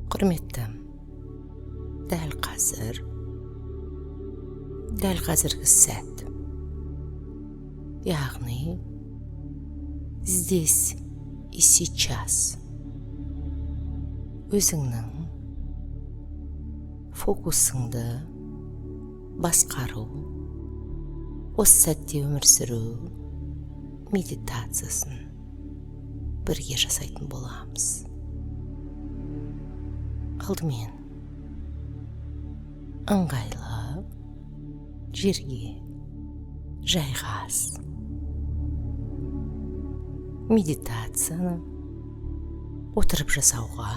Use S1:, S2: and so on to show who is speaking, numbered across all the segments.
S1: Құрметтім, дәл қазіргі сәт, яғни здесь и сейчас өзіңнің фокусыңды басқару, осы сәтте өмір сүру медитациясын бірге жасайтын боламыз. Алдымен ыңғайлы жерге жайғас. Медитацияны отырып жасауға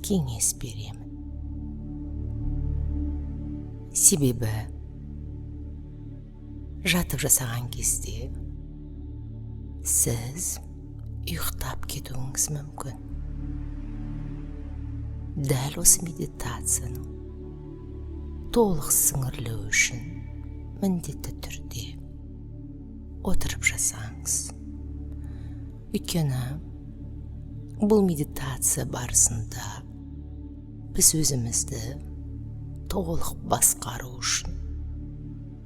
S1: кеңес беремін. Себебі жатып жасаған кезде сіз ұйықтап кетуіңіз мүмкін. Дәл осы медитацияны толық сіңірлеу үшін міндетті түрде отырып жасаңыз. Өйткені бұл медитация барысында біз өзімізді толық басқару үшін,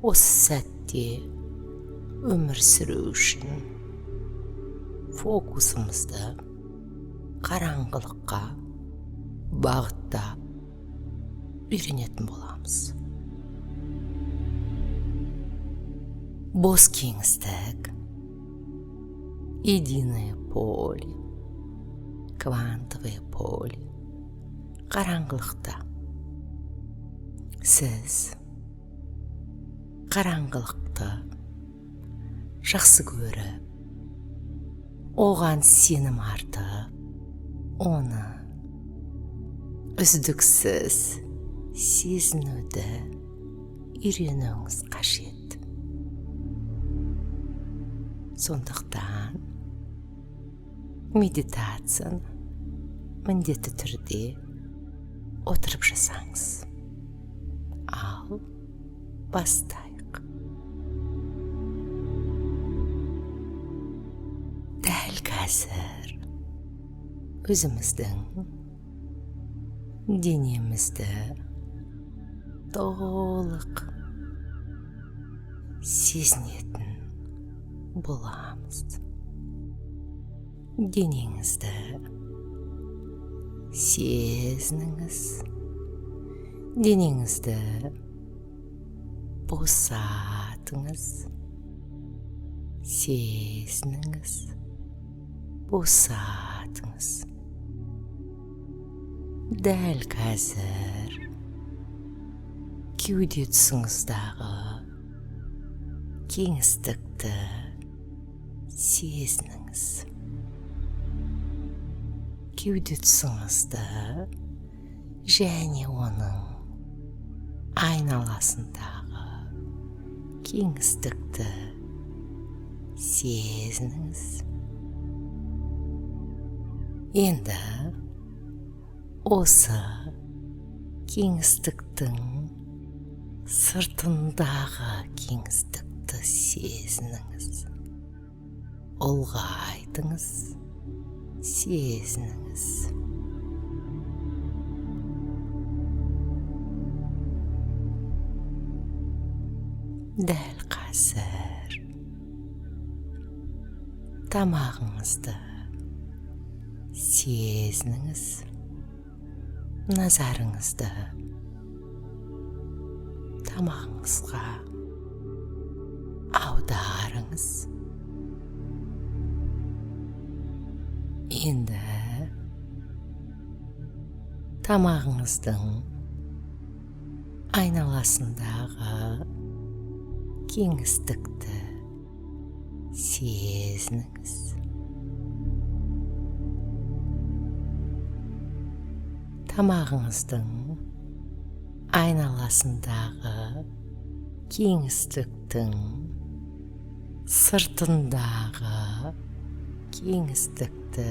S1: осы сәтте өмір сүру үшін фокусымызды қараңғылыққа бағытта үйренетін боламыз. Бос кеңістік, единое поле, квантовое поле, қараңғылықта. Сіз қараңғылықты жақсы көріп, оған сенім артып, оны үздіксіз сезінуді үйренуіңіз қажет. Сондықтан медитацияны міндетті түрде отырып жасаңыз. Ал бастайық. Дәл қазір өзіміздің денемізді толық сезінетін боламыз. Денеңізді сезініңіз. Денеңізді босатыңыз. Сезініңіз. Босатыңыз. Дәл қазір кеуде тұсыңыздағы кеңістікті сезініңіз. Кеуде тұсыңызды және оның айналасындағы кеңістікті сезініңіз. Енді осы кеңістіктің сыртындағы кеңістікті сезініңіз. Ұлғайтыңыз, сезініңіз. Дәл қазір тамағыңызды сезініңіз. Назарыңызды тамағыңызға аударыңыз. Енді тамағыңыздың айналасындағы кеңістікті сезініңіз. Тамағыңыздың айналасындағы кеңістіктің сыртындағы кеңістікті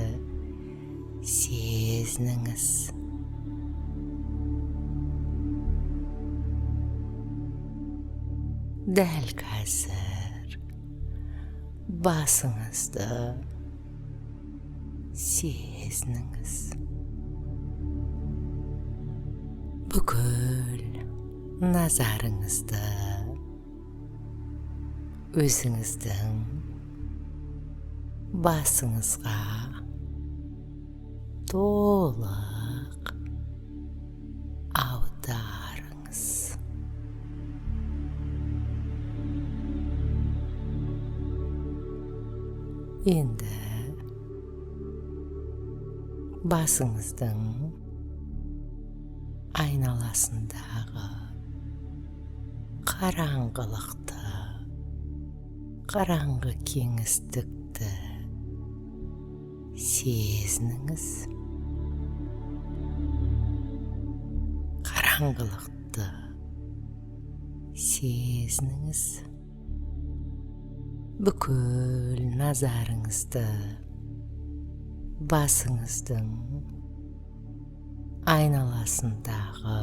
S1: сезініңіз. Дәл қазір басыңызды сезініңіз. Бүкіл назарыңызды өзіңіздің басыңызға толық аударыңыз. Енді басыңыздың айналасындағы қараңғылықты, қараңғы кеңістікті сезініңіз. Қараңғылықты сезініңіз. Бүкіл назарыңызды басыңыздың айналасындағы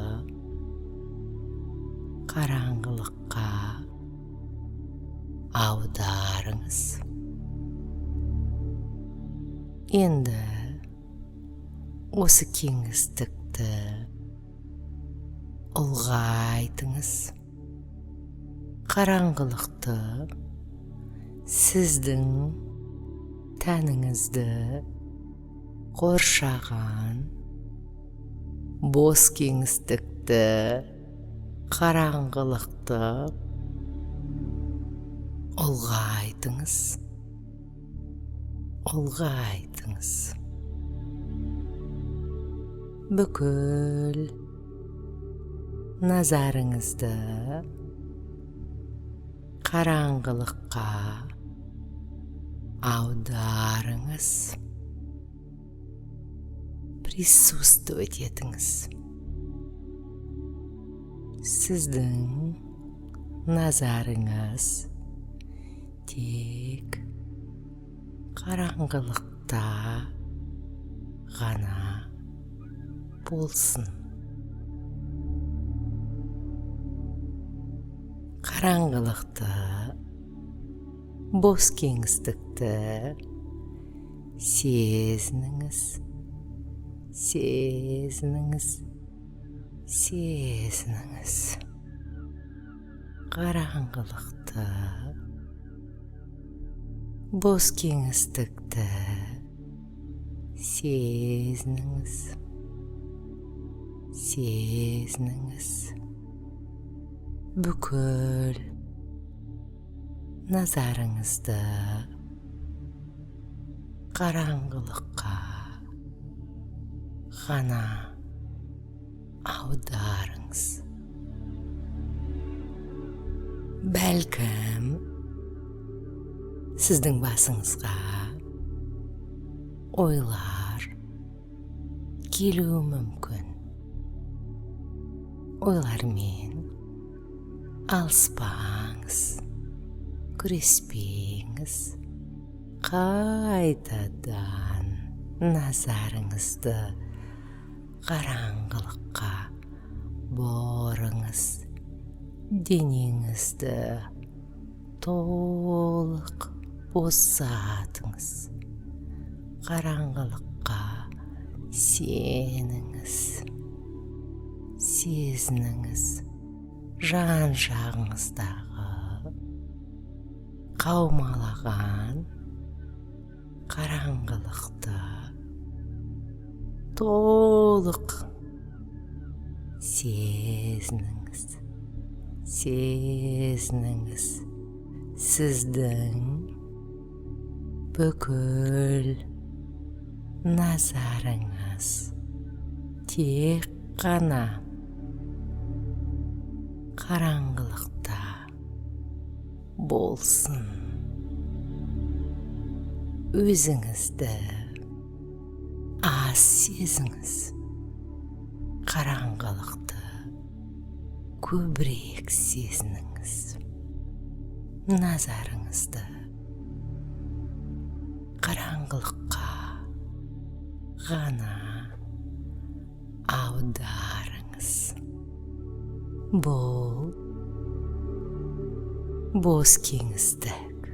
S1: қараңғылыққа аударыңыз. Енді осы кеңістікті ұлғайтыңыз. Қараңғылықты сіздің тәніңізді қоршаған бос кеңістікті, қараңғылықты ұлғайтыңыз. Ұлғайтыңыз. Бүкіл назарыңызды қараңғылыққа аударыңыз. Присутствовать етіңіз. Сіздің назарыңыз тек қараңғылықта ғана болсын. Қараңғылықты, бос кеңістікті сезініңіз. Сезініңіз. Сезініңіз. Қараңғылықты, бос кеңістікті сезініңіз. Сезініңіз. Бүкіл назарыңызды қараңғылыққа ғана аударыңыз. Бәлкім сіздің басыңызға ойлар келуі мүмкін. Ойлармен алыспаңыз, күреспеңіз. Қайтадан назарыңызды қараңғылыққа бұрыңыз. Денеңізді толық босатыңыз. Қараңғылыққа сеніңіз. Сезініңіз. Жан жағыңыздағы қаумалаған қараңғылықты толық сезініңіз. Сезініңіз. Сіздің бүкіл назарыңыз тек қана қараңғылықта болсын. Өзіңізді аз сезіңіз. Қараңғылықты көбірек сезініңіз. Назарыңызды қараңғылыққа ғана аударыңыз. Бұл бос кеңістік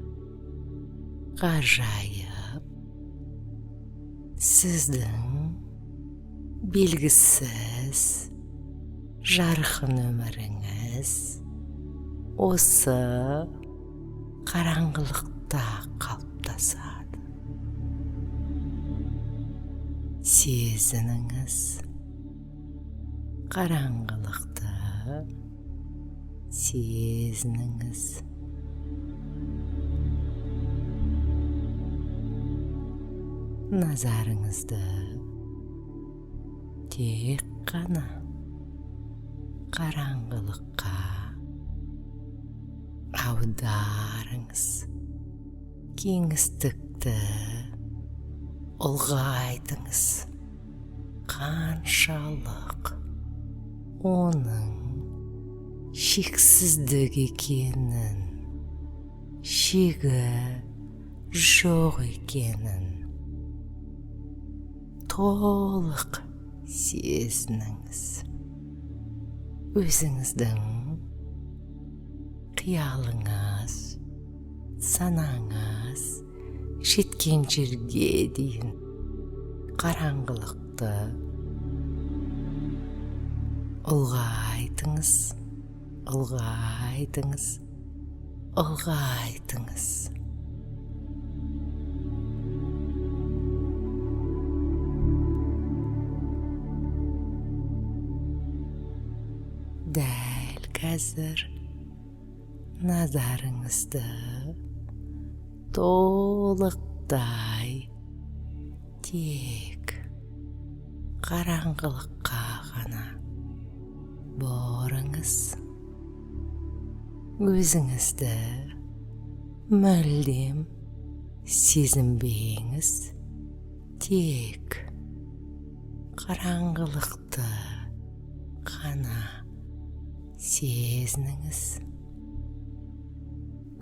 S1: ғажайып сіздің белгісіз жарқын өміріңіз осы қараңғылықта қалыптасады. Сезініңіз қараңғылықты, сезініңіз. Назарыңызды тек қана қараңғылыққа аударыңыз. Кеңістікті ұлғайтыңыз. Қаншалық оның шексіздік екенін, шегі жоқ екенін толық сезініңіз. Өзіңіздің қиялыңыз, санаңыз жеткен жерге дейін қараңғылықты ұлғайтыңыз, ұлғайтыңыз, ұлғайтыңыз. Дәл қазір назарыңызды толықтай тек қараңғылыққа ғана бұрыңыз. Өзіңізді мүлдем сезінбеңіз, тек қараңғылықты ғана сезініңіз.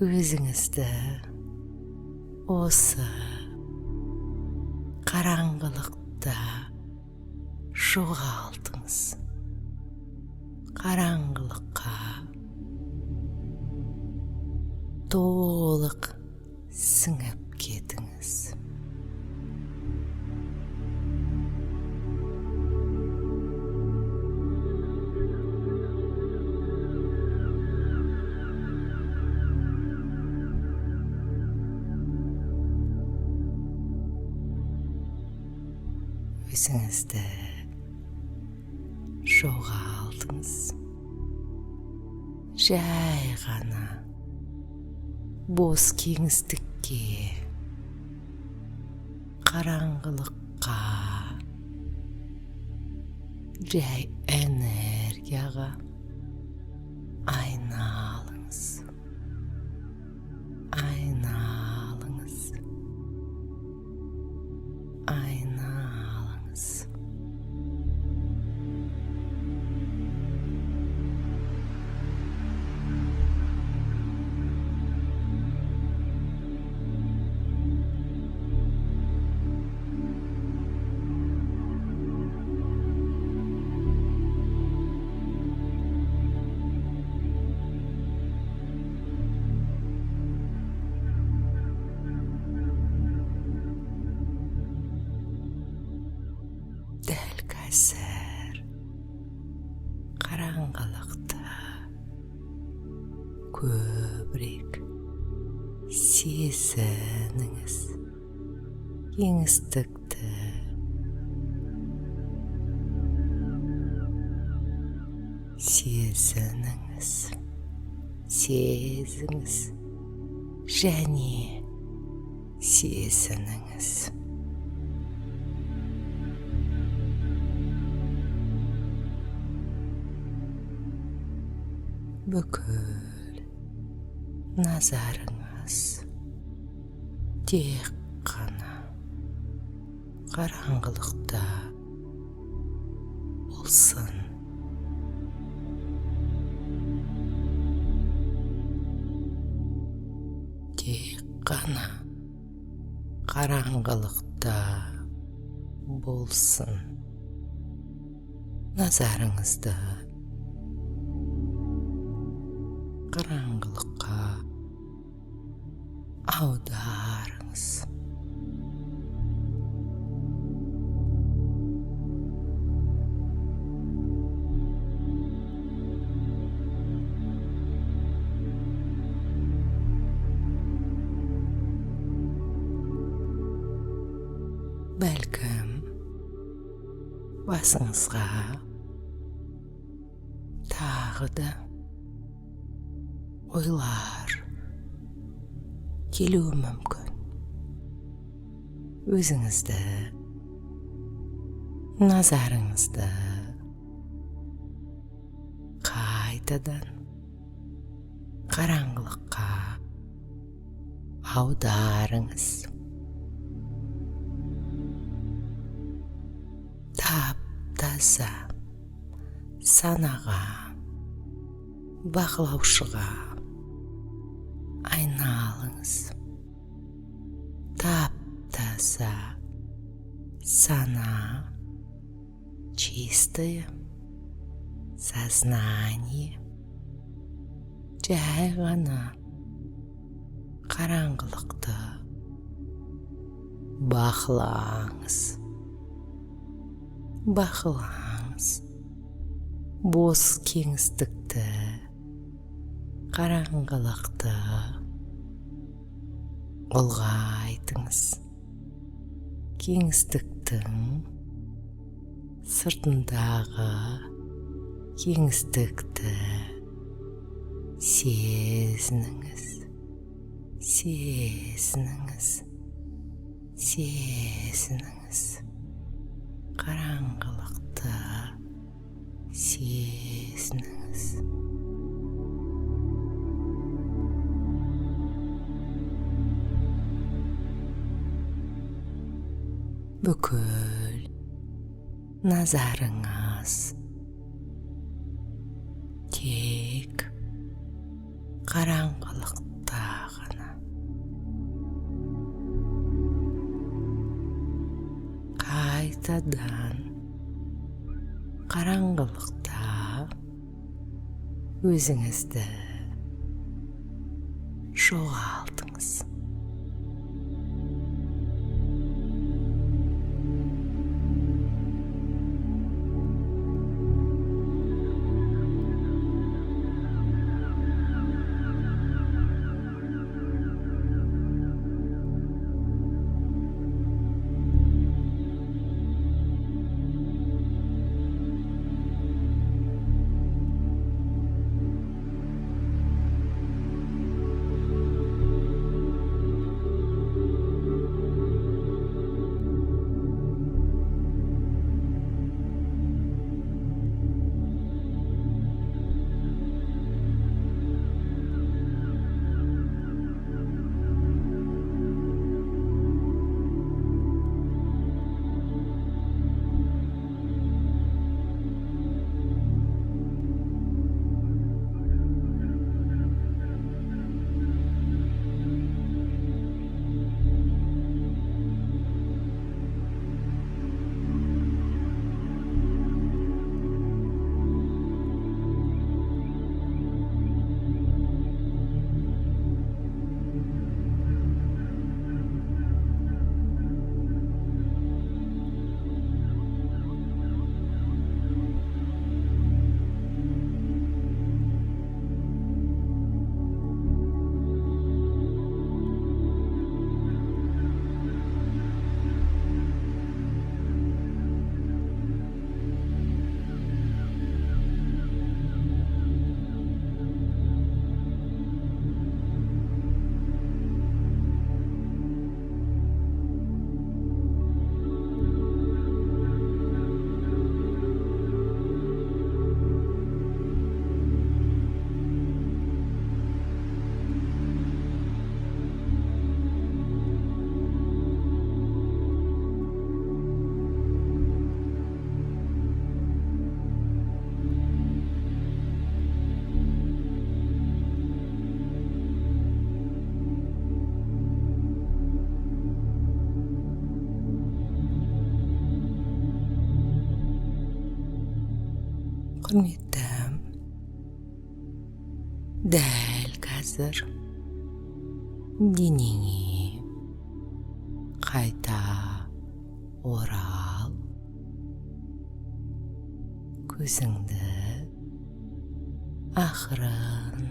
S1: Өзіңізді осы қараңғылықта жоғалтыңыз. Қараңғылыққа толық сіңіп кетіңіз. Өзіңізді жоғалтыңыз. Жай ғана бос кеңістікке, қараңғылыққа, жай энергияға айналыңыз. Айналыңыз. Айналыңыз. Дәл қазір қараңғылықта көбірек сезініңіз. Кеңістікті сезініңіз. Сезіңіз және сезініңіз. Бүкіл назарыңыз тек қана қараңғылықта болсын. Тек қана қараңғылықта болсын. Назарыңызды қараңғылыққа аударыңыз. бәлкім басыңызға тағы да ойлар келуі мүмкін. Өзіңізді, назарыңызды қайтадан қараңғылыққа аударыңыз. Тап-таза санаға, бақылаушыға айналыңыз. Тап-таза сана, чистое сознание. Жай ғана қараңғылықты бақылаңыз. Бақылаңыз. Бос кеңістікті, қараңғылықты ұлғайтыңыз. Кеңістіктің сыртындағы кеңістікті сезініңіз. Сезініңіз. Сезініңіз. Қараңғылықты сезініңіз. Бүкіл назарыңыз тек қараңғылықта ғана. Қайтадан қараңғылықта өзіңізді жоғалтыңыз. Құрметтім, дәл қазір денеңе қайта орал. Көзіңді ақырын